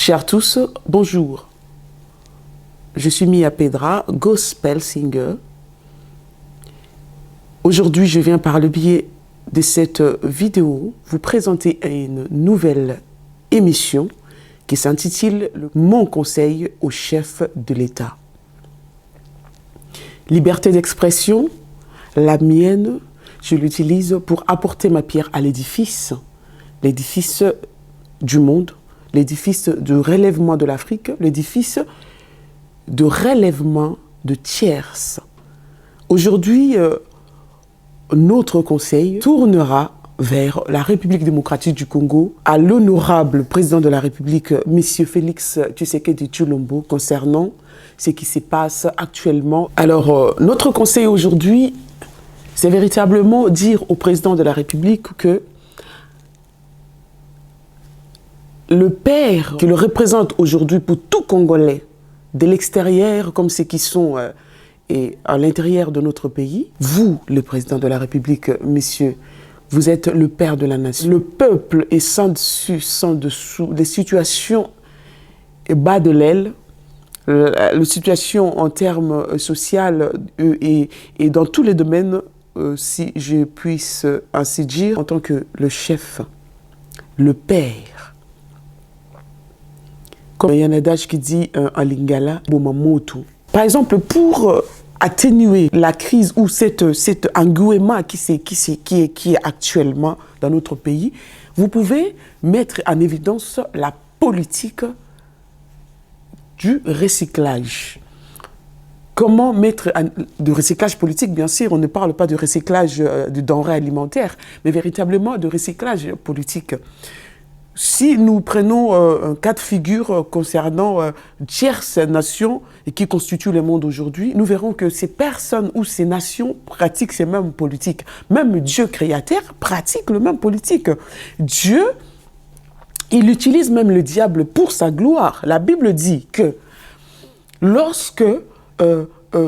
Chers tous, bonjour. Je suis Mia Pedra, gospel singer. Aujourd'hui, je viens par le biais de cette vidéo vous présenter une nouvelle émission qui s'intitule « Mon conseil au chef de l'État ». Liberté d'expression, la mienne, je l'utilise pour apporter ma pierre à l'édifice du monde, l'édifice de relèvement de l'Afrique, l'édifice de relèvement de tierces. Aujourd'hui, notre conseil tournera vers la République démocratique du Congo, à l'honorable président de la République, M. Félix Tshisekedi Tshilombo, concernant ce qui se passe actuellement. Alors, notre conseil aujourd'hui, c'est véritablement dire au président de la République que le père qui le représente aujourd'hui pour tout Congolais, de l'extérieur comme ceux qui sont et à l'intérieur de notre pays, vous, le président de la République, monsieur, vous êtes le père de la nation. Le peuple est sans dessus, sans dessous, les situations bas de l'aile, la situation en termes sociaux et dans tous les domaines, si je puisse ainsi dire, en tant que le chef, le père. Comme il y a un adage qui dit en lingala, bomamoto. Par exemple, pour atténuer la crise ou cet engouement qui est actuellement dans notre pays, vous pouvez mettre en évidence la politique du recyclage. Comment mettre du recyclage politique? Bien sûr, on ne parle pas de recyclage de denrées alimentaires, mais véritablement de recyclage politique. Si nous prenons un cas de figure concernant tierces nations qui constituent le monde aujourd'hui, nous verrons que ces personnes ou ces nations pratiquent ces mêmes politiques. Même Dieu créateur pratique le même politique. Dieu, il utilise même le diable pour sa gloire. La Bible dit que lorsque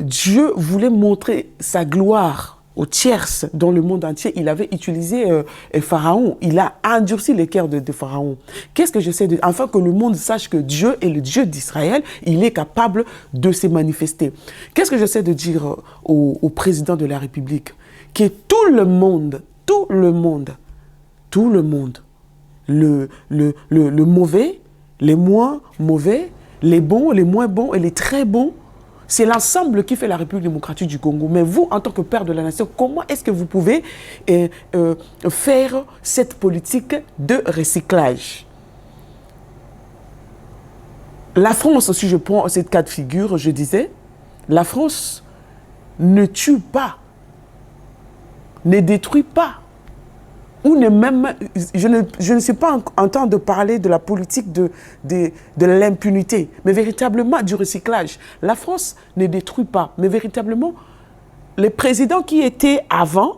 Dieu voulait montrer sa gloire aux tierces dans le monde entier, il avait utilisé Pharaon. Il a endurci les cœurs de Pharaon. Qu'est-ce que j'essaie de dire? Afin que le monde sache que Dieu est le Dieu d'Israël, il est capable de se manifester. Qu'est-ce que j'essaie de dire au président de la République? Que tout le monde, le mauvais, les moins mauvais, les bons, les moins bons et les très bons, c'est l'ensemble qui fait la République démocratique du Congo. Mais vous, en tant que père de la nation, comment est-ce que vous pouvez faire cette politique de recyclage? La France, si je prends cette cas de figure, je disais, la France ne tue pas, ne détruit pas, ou ne même, je ne suis pas en train de parler de la politique de l'impunité, mais véritablement du recyclage. La France ne détruit pas, mais véritablement, les présidents qui étaient avant,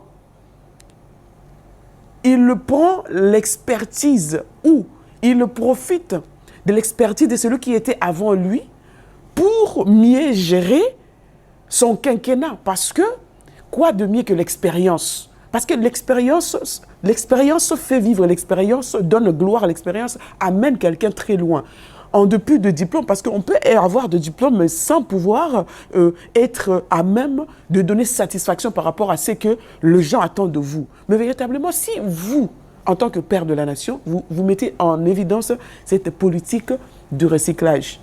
il prend l'expertise ou il profite de l'expertise de celui qui était avant lui pour mieux gérer son quinquennat. Parce que, quoi de mieux que l'expérience? Parce que l'expérience fait vivre, l'expérience donne gloire, l'expérience amène quelqu'un très loin. En dépit de diplôme, parce qu'on peut avoir de diplôme mais sans pouvoir être à même de donner satisfaction par rapport à ce que les gens attendent de vous. Mais véritablement, si vous, en tant que père de la nation, vous mettez en évidence cette politique de recyclage,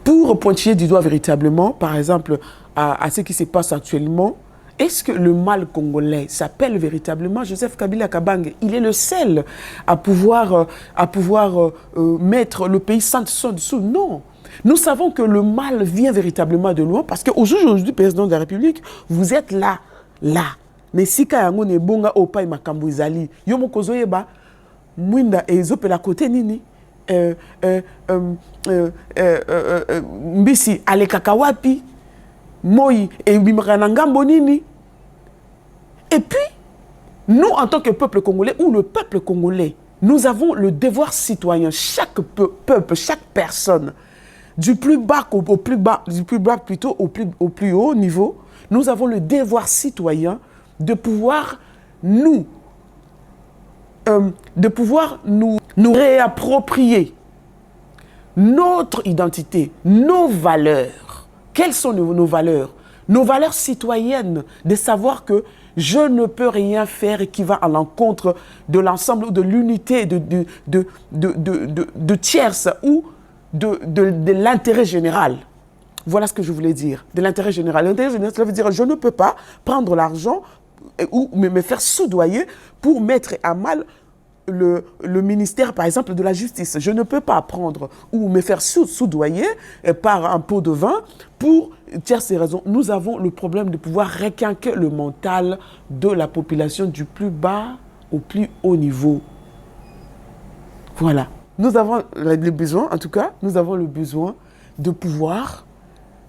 pour pointiller du doigt véritablement, par exemple, à ce qui se passe actuellement, est-ce que le mal congolais s'appelle véritablement Joseph Kabila Kabange? Il est le seul à pouvoir mettre le pays sans dessous. Non. Nous savons que le mal vient véritablement de loin parce qu'aujourd'hui, président de la République, vous êtes là. Mais si kayango ne bonga opa makambo izali, yomo kozoyeba mwinda ezopela kote nini? Mbisi alekaka wapi? Moi et Bimaranangambo nini. Et puis, nous, en tant que peuple congolais, ou le peuple congolais, nous avons le devoir citoyen, chaque peuple, chaque personne, du plus bas au plus bas, du plus bas plutôt au plus haut niveau, nous avons le devoir citoyen de pouvoir nous réapproprier notre identité, nos valeurs. Quelles sont nos valeurs? Nos valeurs citoyennes, de savoir que je ne peux rien faire qui va à l'encontre de l'ensemble ou de l'unité de tierces ou de l'intérêt général. Voilà ce que je voulais dire, de l'intérêt général. L'intérêt général, ça veut dire que je ne peux pas prendre l'argent ou me faire soudoyer pour mettre à mal le ministère, par exemple, de la justice. Je ne peux pas prendre ou me faire soudoyer par un pot de vin pour tierces raisons. Nous avons le problème de pouvoir requinquer le mental de la population du plus bas au plus haut niveau. Voilà. Nous avons le besoin, en tout cas, nous avons le besoin de pouvoir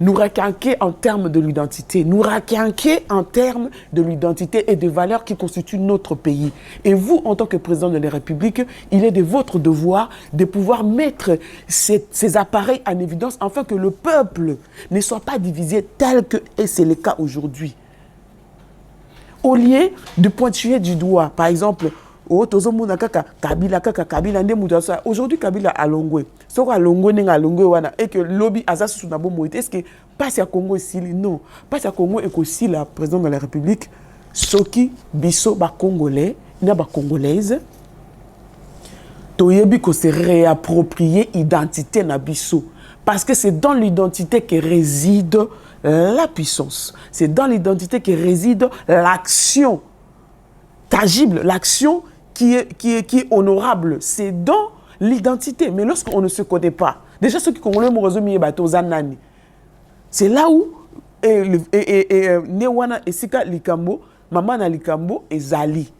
nous requinquer en termes de l'identité, nous requinquer en termes de l'identité et des valeurs qui constituent notre pays. Et vous, en tant que président de la République, il est de votre devoir de pouvoir mettre ces appareils en évidence afin que le peuple ne soit pas divisé tel que c'est le cas aujourd'hui. Au lieu de pointer du doigt, par exemple, aujourd'hui Kabila a longwe. So ka longwe nenga longwe wana et que lobby azasu sous nabo moite. Est-ce que passe à Congo ici? Non. Passe à Congo et aussi la présidente de la République soki biso ba congolais na ba congolaise toyebi ko se réapproprier identité na biso parce que c'est dans l'identité que réside la puissance. C'est dans l'identité que réside l'action tangible, l'action qui est honorable, c'est dans l'identité. Mais lorsqu'on ne se connaît pas, déjà ceux qui connaissent le c'est là où Newana Esika Likambo, Maman na Likambo et Zali.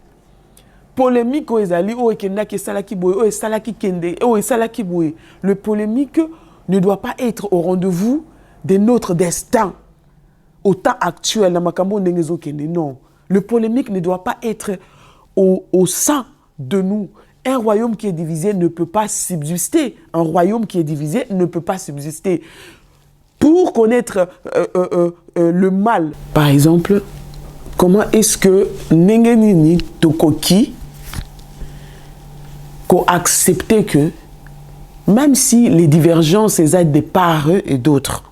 Polémique au Zali, ou Ekendaki Salaki Boye, ou Salaki Kende, ou Salaki Boye. Le polémique ne doit pas être au rendez-vous de notre destin. Au temps actuel, na Makambo Nengezo Kende, non. Le polémique ne doit pas être au sein de nous. Un royaume qui est divisé ne peut pas subsister. Un royaume qui est divisé ne peut pas subsister. Pour connaître le mal, par exemple, comment est-ce que Nengenini Tokoki accepter que, même si les divergences aident des part et d'autres,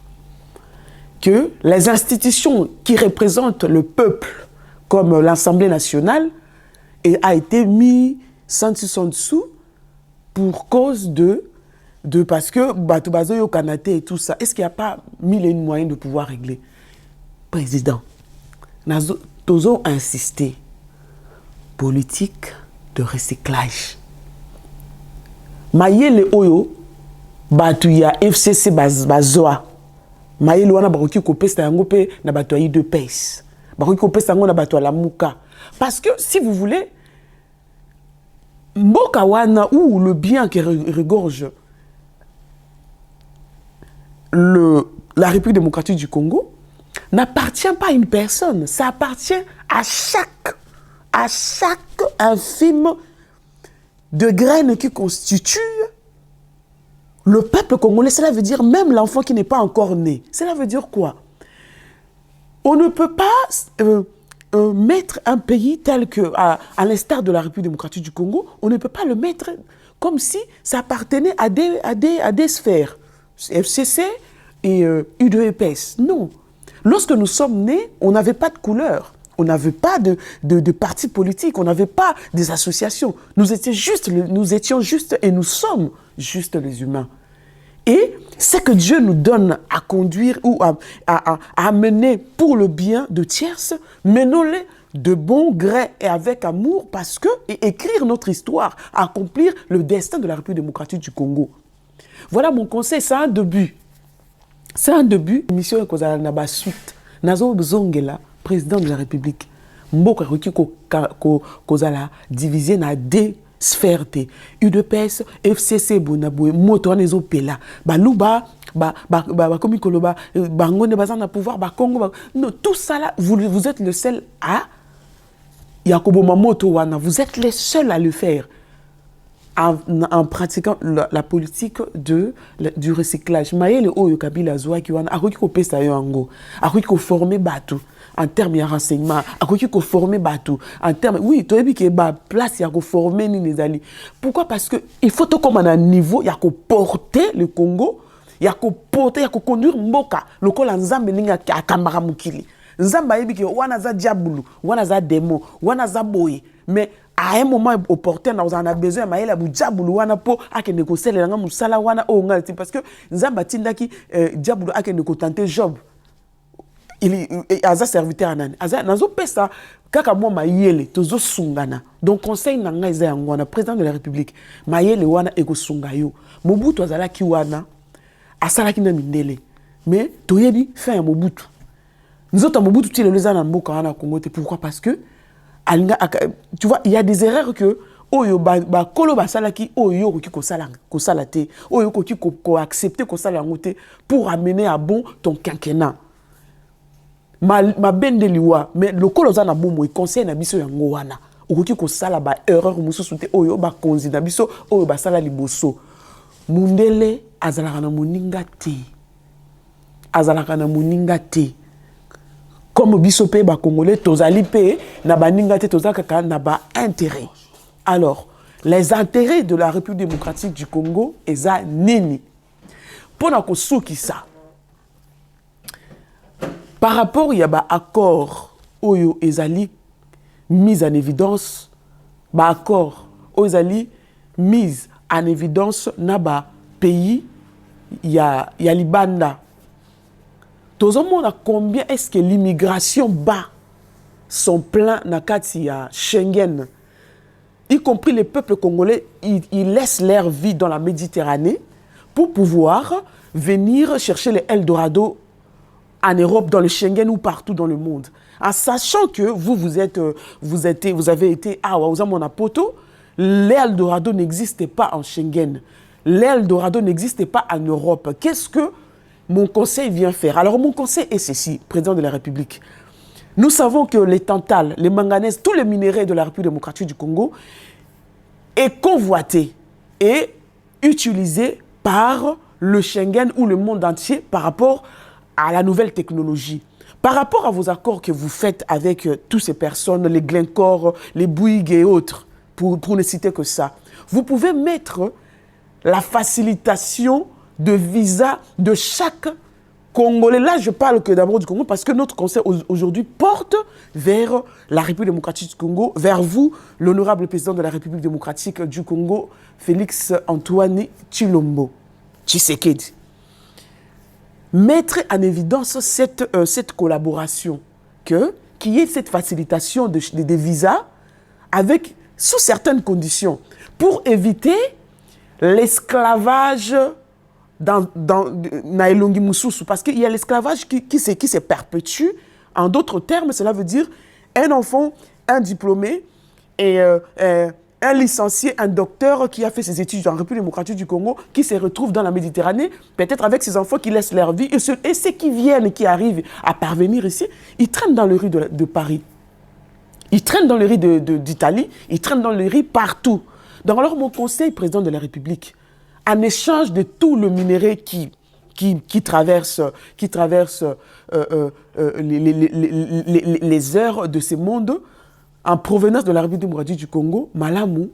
que les institutions qui représentent le peuple, comme l'Assemblée nationale, a été mis sans dessous pour cause de parce que Batubazo yo Kanate et tout ça. Est-ce qu'il n'y a pas mille et une moyens de pouvoir régler? Président, nous avons insisté. Politique de recyclage. Mayele oyo Batuya FCC bazoa. Mayele wana baroki kopesa yango pe na batuayi de pèse. Baroki kopesa yango na batuya la muka. Parce que, si vous voulez, Mbokawana, ou le bien qui regorge la République démocratique du Congo, n'appartient pas à une personne. Ça appartient à chaque infime de graines qui constitue le peuple congolais. Cela veut dire même l'enfant qui n'est pas encore né. Cela veut dire quoi? On ne peut pas... mettre un pays tel que, à l'instar de la République démocratique du Congo, on ne peut pas le mettre comme si ça appartenait à des sphères, FCC et UDPS. Non. Lorsque nous sommes nés, on n'avait pas de couleur, on n'avait pas de partis politiques, on n'avait pas des associations. Nous étions juste et nous sommes juste les humains. Et ce que Dieu nous donne à conduire ou à mener pour le bien de tierces, menons-les de bon gré et avec amour parce que, et écrire notre histoire, accomplir le destin de la République démocratique du Congo. Voilà mon conseil, c'est un début. C'est un début. Mission est causée na ba suite. Nazo Zongela, président de la République. Mboka roki ko kozala divisé na deux sphère te UDPS FCC bonaboy moto nezo pela baluba comme koloba bangone bazana pouvoir ba Congo non tout ça là vous êtes le seul à Yakobo Mamoto wana vous êtes les seuls à le faire en pratiquant la politique du recyclage. Maïle oyo Kabila Zoua qui wana akoki ko pesa yo ango, akoki ko former bateau en termes de renseignement, akoki ko former bateau en termes oui, to ebi ke ba place ya ko former ni les alliés. Pourquoi? Parce que il faut to comme un niveau ya ko porter le Congo, ya ko porter, ya ko conduire mboka lokola nzambe ninga akambara mukili. Nzamba ebi ke wana za diabulu, wana za démon, wana za boye, mais à un moment opportun, nous en avons besoin, mais il y a diabulu wana po akende ko sele nga musala wana o nga parce que nzamba tindaki diabulu akende ko tenter Job. Il aza serviteur anani. Aza nazo pesa kaka mo mayele tozo sungana. Donc conseil na nga eza yango na président de la République. Mayele wana eko sunga yo. Mobutu azala ki wana asala ki na mindele. Mais toyebi fin ya Mobutu. Nous autres Mobutu ti le za na mboka wana Congo te pourquoi? Parce que tu vois, il y a des erreurs que oyo ba kolo ba salaki oyo ko sala te oyo ko accepter ko sala ngote pour amener à bon ton quinquennat. Ma bende liwa mais le kolo za na bomo conseil na biso yango wana okoki ko sala ba erreur mususu te oyo ba konzi na biso oyo ba sala liboso. Mundele azalaka na moninga te. Comme biso pe ba congolais tozali pe na baninga te tozaka na ba intérêt. Alors, les intérêts de la République démocratique du Congo eza nini? Pona ko souki ça. Par rapport ya ba accord oyo ezali mis en évidence, ba accord oyo ezali mis en évidence na ba pays ya libanda. Combien est-ce que l'immigration bat son plein na kati ya Schengen, y compris les peuples congolais, ils laissent leur vie dans la Méditerranée pour pouvoir venir chercher les Eldorado en Europe, dans le Schengen ou partout dans le monde. En sachant que vous avez été à Poto, l'Eldorado n'existait pas en Schengen. L'Eldorado n'existait pas en Europe. Qu'est-ce que mon conseil vient faire? Alors, mon conseil est ceci, président de la République. Nous savons que les tantales, les manganèses, tous les minéraux de la République démocratique du Congo est convoité et utilisé par le Schengen ou le monde entier par rapport à la nouvelle technologie. Par rapport à vos accords que vous faites avec toutes ces personnes, les Glencore, les Bouygues et autres, pour ne citer que ça, vous pouvez mettre la facilitation de visa de chaque Congolais. Là, je parle que d'abord du Congo parce que notre conseil aujourd'hui porte vers la République démocratique du Congo, vers vous, l'honorable président de la République démocratique du Congo, Félix Antoine Tshisekedi. Mettre en évidence cette collaboration, qu'il y ait cette facilitation des visas avec, sous certaines conditions, pour éviter l'esclavage dans Naelongi Moussousou, parce qu'il y a l'esclavage qui se perpétue. En d'autres termes, cela veut dire un enfant, un diplômé et un licencié, un docteur qui a fait ses études en République démocratique du Congo, qui se retrouve dans la Méditerranée, peut-être avec ses enfants qui laissent leur vie, et ceux qui viennent, qui arrivent à parvenir ici, ils traînent dans les rues de Paris. Ils traînent dans les rues d'Italie, ils traînent dans les rues partout. Donc alors mon conseil, président de la République, en échange de tout le minerai qui traverse les heures de ce monde, en provenance de la République démocratique du Congo, malamu,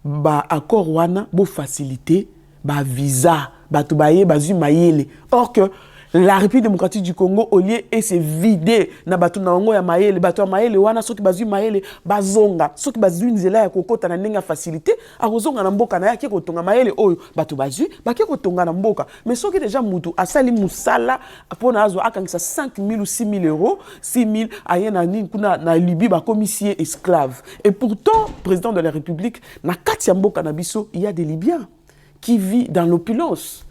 ba accord wana, bo facilité, ba visa, ba tubaye, ba zumayele. Or que la République démocratique du Congo, au lieu de se vider, na batu na ongo ya mayele, batu ya mayele wana, soki bazu mayele, bazonga, soki bazu nzela ya kokota na nenga facilité, akozonga na mboka na ya kiko tonga mayele oyo, batu bazu, bakiko tonga na mboka. Mais soki déjà mutu, asali musala, apona azo akangisa 5 000 ou 6 000 euros, 6 000, ayena ni, kuna na Libye, bakomissier esclave. Et pourtant, président de la République, na katia mboka na biso, il y a des Libyens qui vivent dans l'opulence.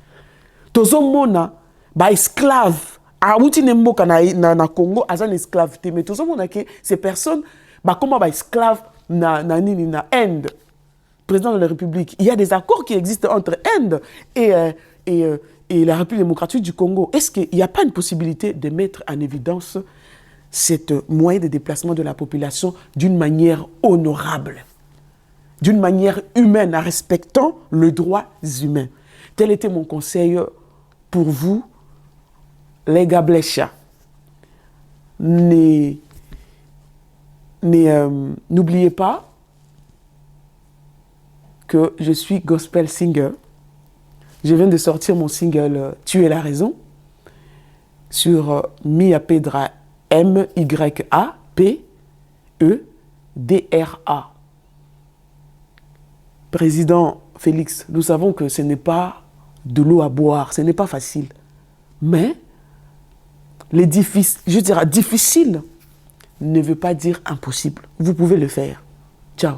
Tozo mona, ba esclave a outi nemboka na Congo azan esclave te mais tout monde que ces personnes ba comment ba esclave na Inde. Président de la République, il y a des accords qui existent entre Inde et la République démocratique du Congo. Est-ce qu'il n'y a pas une possibilité de mettre en évidence cette moyen de déplacement de la population d'une manière honorable, d'une manière humaine, en respectant les droits humains. Tel était mon conseil pour vous, les Gablecha. N'oubliez pas que je suis gospel singer. Je viens de sortir mon single « Tu es la raison » sur Mia Pedra, M-Y-A-P-E-D-R-A. Président Félix, nous savons que ce n'est pas de l'eau à boire, ce n'est pas facile. Mais difficile ne veut pas dire impossible. Vous pouvez le faire. Ciao.